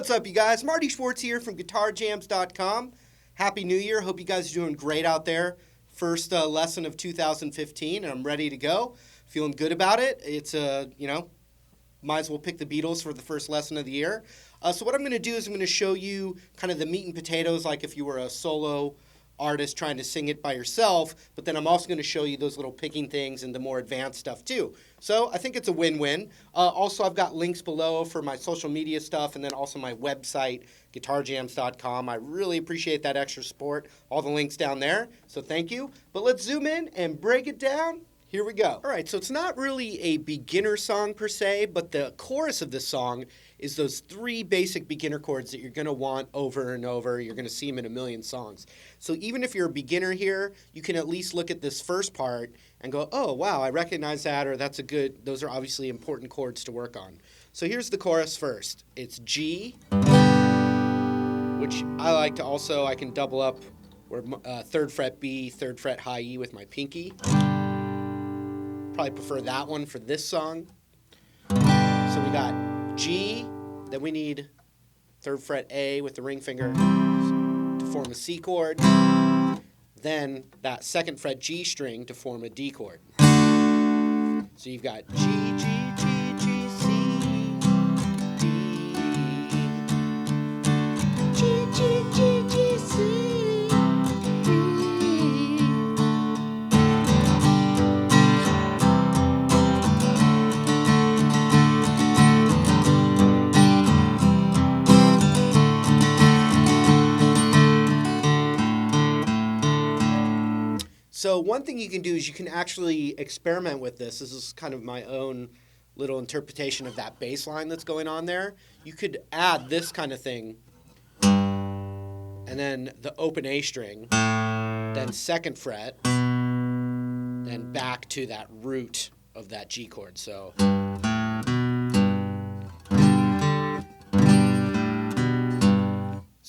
What's up, you guys? Marty Schwartz here from GuitarJams.com. Happy New Year. Hope you guys are doing great out there. First lesson of 2015, and I'm ready to go. Feeling good about it. It's, might as well pick the Beatles for the first lesson of the year. So what I'm going to do is I'm going to show you kind of the meat and potatoes, like if you were a solo artist trying to sing it by yourself, but then I'm also going to show you those little picking things and the more advanced stuff too. So I think it's a win-win. Also, I've got links below for my social media stuff and then also my website, guitarjams.com. I really appreciate that extra support. All the links down there, so thank you. But let's zoom in and break it down. Here we go. All right, so it's not really a beginner song per se, but the chorus of this song is those three basic beginner chords that you're going to want over and over. You're going to see them in a million songs. So even if you're a beginner here, you can at least look at this first part and go, oh, wow, I recognize that, or that's a good, those are obviously important chords to work on. So here's the chorus first. It's G, which I like to also, I can double up where 3rd fret B, 3rd fret high E with my pinky. Probably prefer that one for this song. So we got G, then we need 3rd fret A with the ring finger to form a C chord, then that 2nd fret G string to form a D chord. So you've got G, G, G, G, C, D, G, G, G, G, C. So one thing you can do is you can actually experiment with this. This is kind of my own little interpretation of that bass line that's going on there. You could add this kind of thing, and then the open A string, then 2nd fret, then back to that root of that G chord. So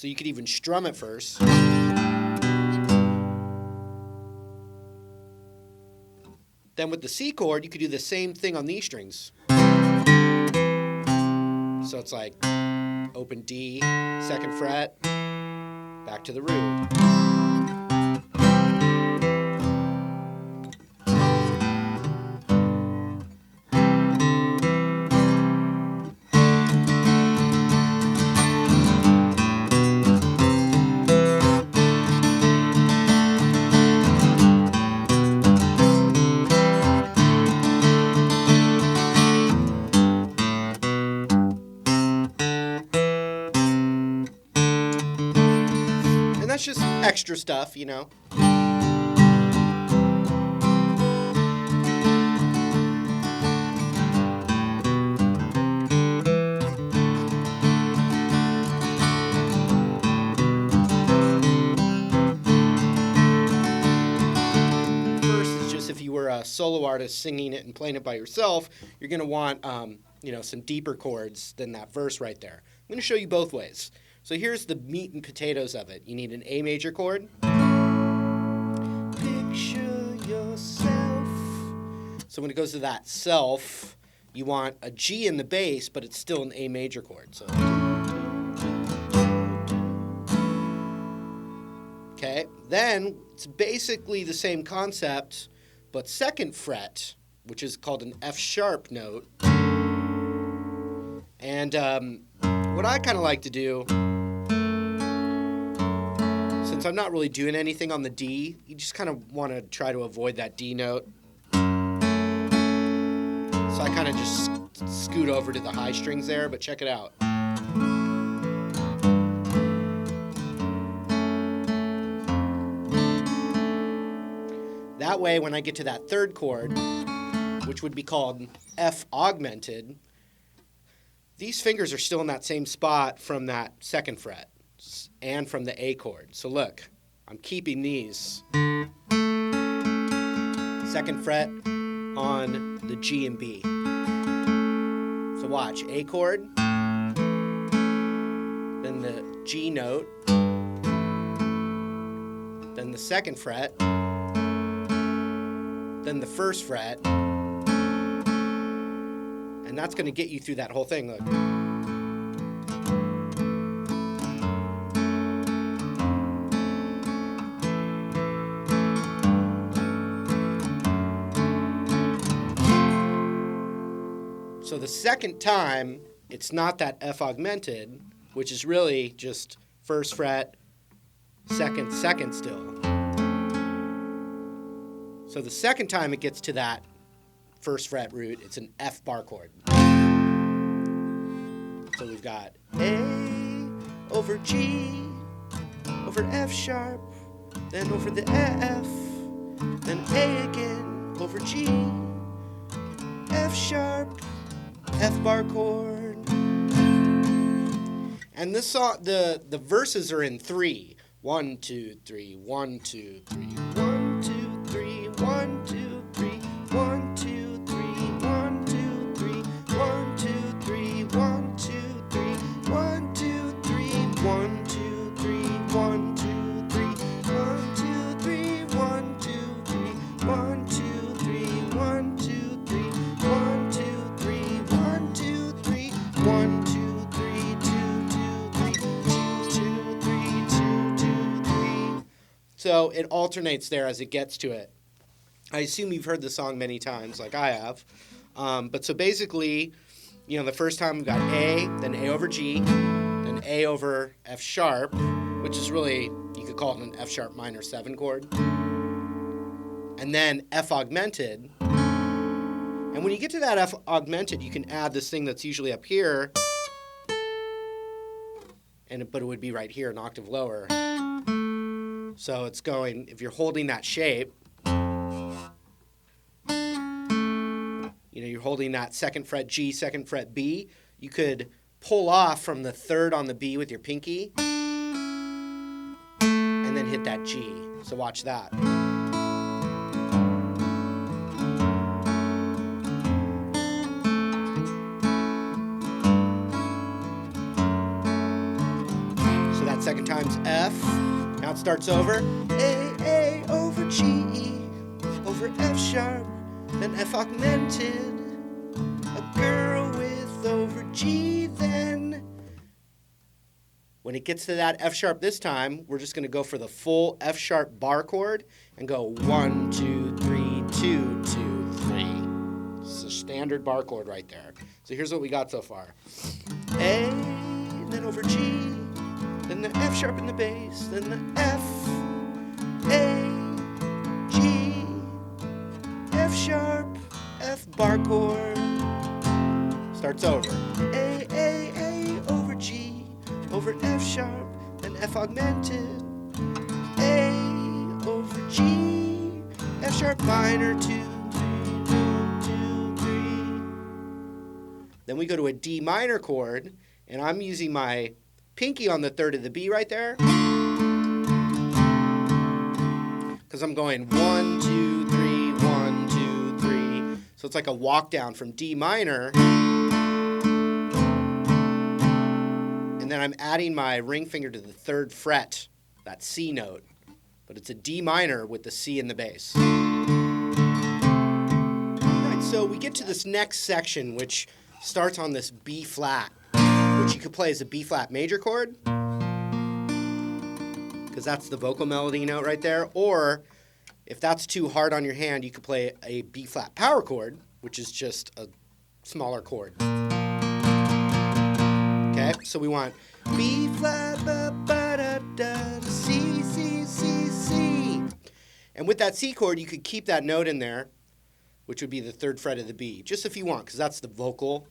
you could even strum it first. Then with the C chord, you could do the same thing on these strings. So it's like open D, 2nd fret, back to the root. That's just extra stuff, you know. First is just if you were a solo artist singing it and playing it by yourself, you're going to want, some deeper chords than that verse right there. I'm going to show you both ways. So here's the meat and potatoes of it. You need an A major chord. Picture yourself. So when it goes to that self, you want a G in the bass, but it's still an A major chord. So, okay, then it's basically the same concept, but 2nd fret, which is called an F sharp note. And what I kind of like to do, since I'm not really doing anything on the D, you just kind of want to try to avoid that D note. So I kind of just scoot over to the high strings there, but check it out. That way, when I get to that 3rd chord, which would be called F augmented, these fingers are still in that same spot from that 2nd fret and from the A chord. So look, I'm keeping these. 2nd fret on the G and B. So watch, A chord, then the G note, then the 2nd fret, then the 1st fret, and that's going to get you through that whole thing. Look. So the second time, it's not that F augmented, which is really just first fret, second, second still. So the second time it gets to that first fret root, it's an F bar chord. So we've got A over G, over F sharp, then over the F, then A again, over G, F sharp, F bar chord. And this song, the verses are in 3. 1, 2, 3, 1, 2, 3, 1, 2, 3, 1, 2, 3, 1, 2, 3, 1, 2, 3, 1, 2, 3, 1, 2, 3, 1, 2, 3, 1, 2, 3, 1, 2, 3, 1, 2, 3, 1, 2, 3, 1, 2, 3, 1, 2, 3, 1, 2, 3, 1, 2, 3, 1, 2, 3, 2, 2, 3, 2, 3, 2, 2, 3. So it alternates there as it gets to it. I assume you've heard the song many times, like I have. But so basically, you know, the first time we got A, then A over G, then A over F sharp, which is really, you could call it an F sharp minor 7 chord. And then F augmented. And when you get to that F augmented, you can add this thing that's usually up here, but it would be right here, an octave lower. So it's going, if you're holding that shape, you know, you're holding that second fret G, second fret B, you could pull off from the third on the B with your pinky and then hit that G. So watch that. So that second time's F. Now it starts over. A over G, over F sharp, then F augmented, a girl with over G then. When it gets to that F sharp this time, we're just going to go for the full F sharp bar chord and go 1, 2, 3, 2, 2, 3. It's a standard bar chord right there. So here's what we got so far. A, then over G, then the F sharp in the bass, then the F, A, G, F sharp, F bar chord. Starts over. A over G, over F sharp, then F augmented. A over G, F sharp minor 2, 3, 1, 2, 3. Then we go to a D minor chord, and I'm using my pinky on the third of the B right there, because I'm going 1, 2, 3, 1, 2, 3. So it's like a walk down from D minor, and then I'm adding my ring finger to the third fret, that C note, but it's a D minor with the C in the bass. All right, so we get to this next section, which starts on this B flat, which you could play as a B flat major chord, because that's the vocal melody note right there. Or if that's too hard on your hand, you could play a B flat power chord, which is just a smaller chord. Okay, so we want B flat, ba, ba, da, da, C, C, C, C. And with that C chord, you could keep that note in there, which would be the third fret of the B, just if you want, because that's the vocal.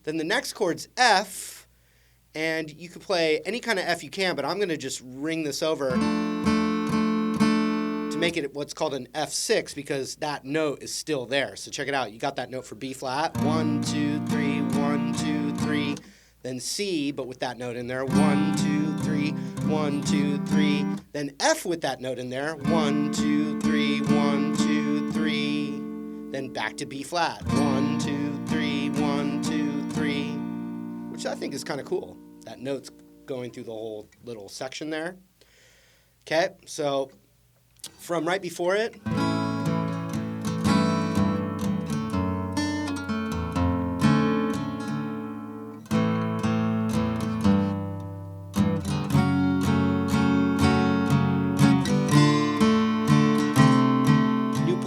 Then the next chord's F, and you could play any kind of F you can, but I'm going to just ring this over to make it what's called an F6, because that note is still there. So check it out. You got that note for B flat. 1, 2, 3, 1, 2, 3. Then C, but with that note in there. 1, 2, 3, 1, 2, 3. Then F with that note in there. 1, 2, 3, 1, 2, 3. Then back to B flat. 1, 2, 3, 1, 2, 3. Which I think is kind of cool. That note's going through the whole little section there. Okay, so from right before it.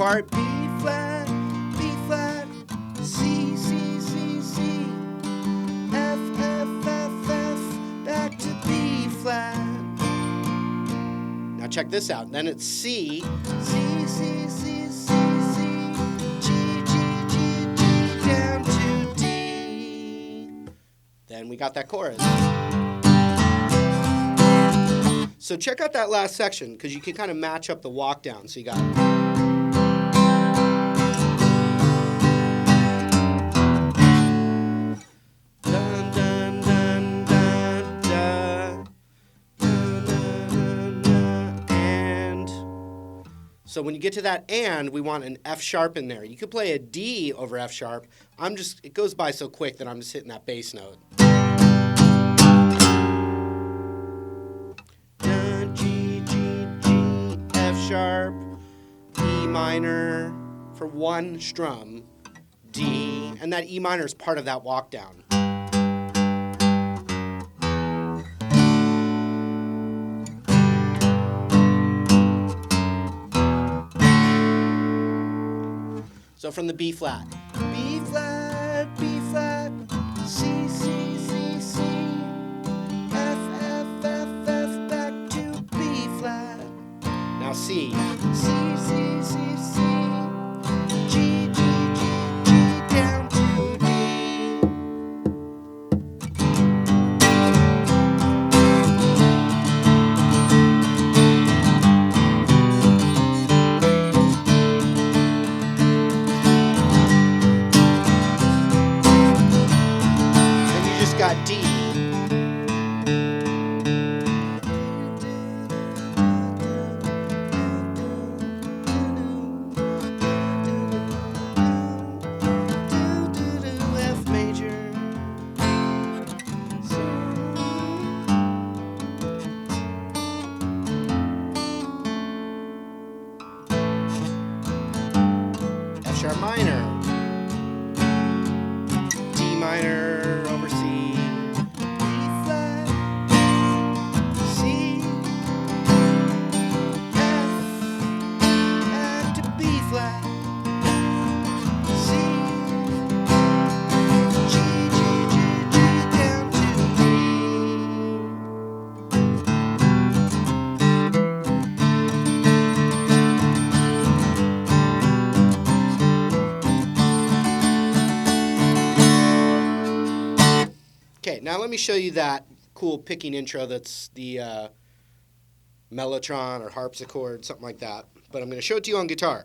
start. B flat, C, C, C, C, F, F, F, F, back to B flat. Now check this out. Then it's C, C, C, C, C, C, G, G, G, G, down to D. Then we got that chorus. So check out that last section, because you can kind of match up the walk down. So you got dun, dun, dun, dun, dun, dun, dun, dun, and. So when you get to that and, we want an F sharp in there. You could play a D over F sharp. It goes by so quick that I'm just hitting that bass note. Sharp, E minor for one strum, D, and that E minor is part of that walk down. So from the B flat, B flat, B flat, C, C, C, C, F, F, F, F, back to B flat. Now C, C, C, C, C, G, G, G, G, down to D. Then you just got D. F sharp minor, D minor over C, B flat, C, F, back to B flat, C, G, G, G, G, down to D. Okay, now let me show you that cool picking intro that's the mellotron or harpsichord, something like that. But I'm going to show it to you on guitar.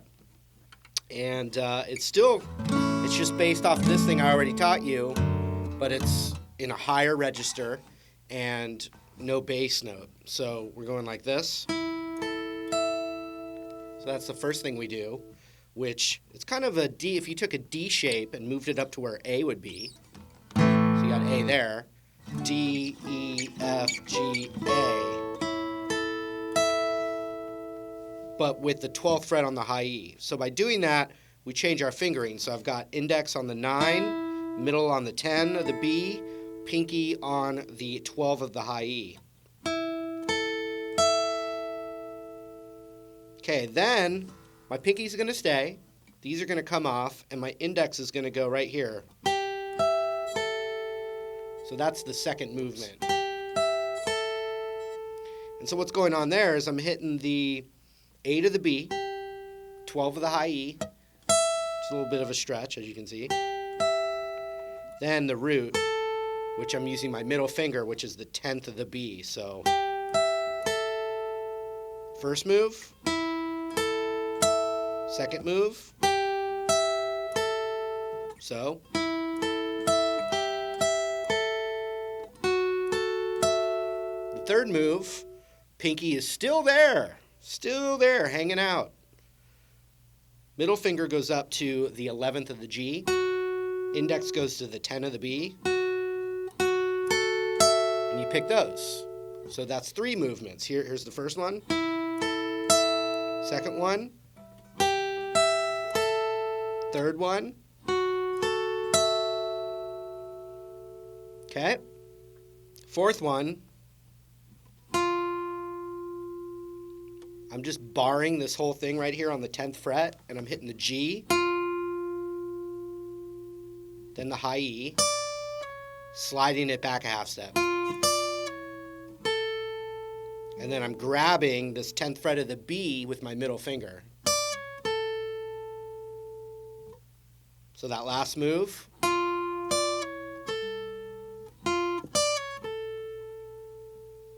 And it's just based off this thing I already taught you, but it's in a higher register and no bass note. So we're going like this. So that's the first thing we do, which it's kind of a D. If you took a D shape and moved it up to where A would be, so you got A there, D, E, F, G, A, but with the 12th fret on the high E. So by doing that, we change our fingering. So I've got index on the 9, middle on the 10 of the B, pinky on the 12 of the high E. Okay, then my pinky's going to stay, these are going to come off, and my index is going to go right here. So that's the second movement. And so what's going on there is I'm hitting the 8 of the B, 12 of the high E. It's a little bit of a stretch, as you can see. Then the root, which I'm using my middle finger, which is the 10th of the B. So first move, second move. So third move, pinky is still there, hanging out. Middle finger goes up to the 11th of the G, index goes to the 10 of the B, and you pick those. So that's 3 movements. Here's the first one, second one, third one. Okay, fourth one. I'm just barring this whole thing right here on the 10th fret, and I'm hitting the G, then the high E, sliding it back a half step. And then I'm grabbing this 10th fret of the B with my middle finger. So that last move.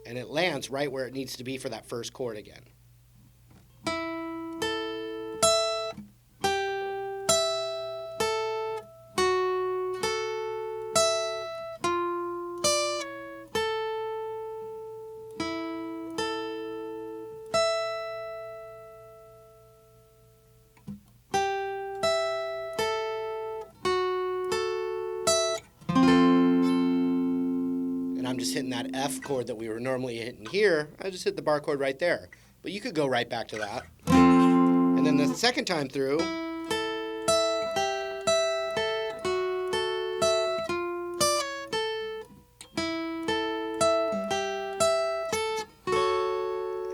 And it lands right where it needs to be for that first chord again. And I'm just hitting that F chord that we were normally hitting here. I just hit the bar chord right there. But you could go right back to that. And then the second time through,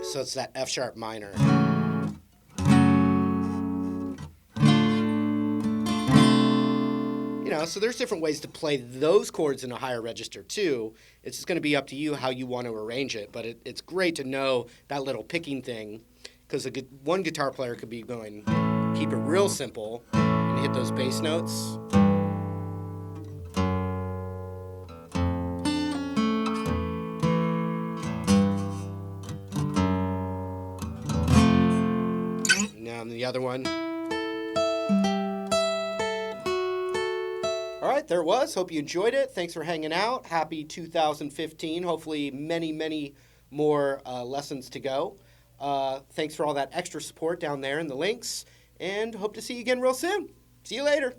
so it's that F sharp minor. So there's different ways to play those chords in a higher register too. It's just going to be up to you how you want to arrange it. But it's great to know that little picking thing, because one guitar player could be going, keep it real simple, and hit those bass notes. Now the other one. All right, there it was. Hope you enjoyed it. Thanks for hanging out. Happy 2015. Hopefully many, many more lessons to go. Thanks for all that extra support down there in the links, and hope to see you again real soon. See you later.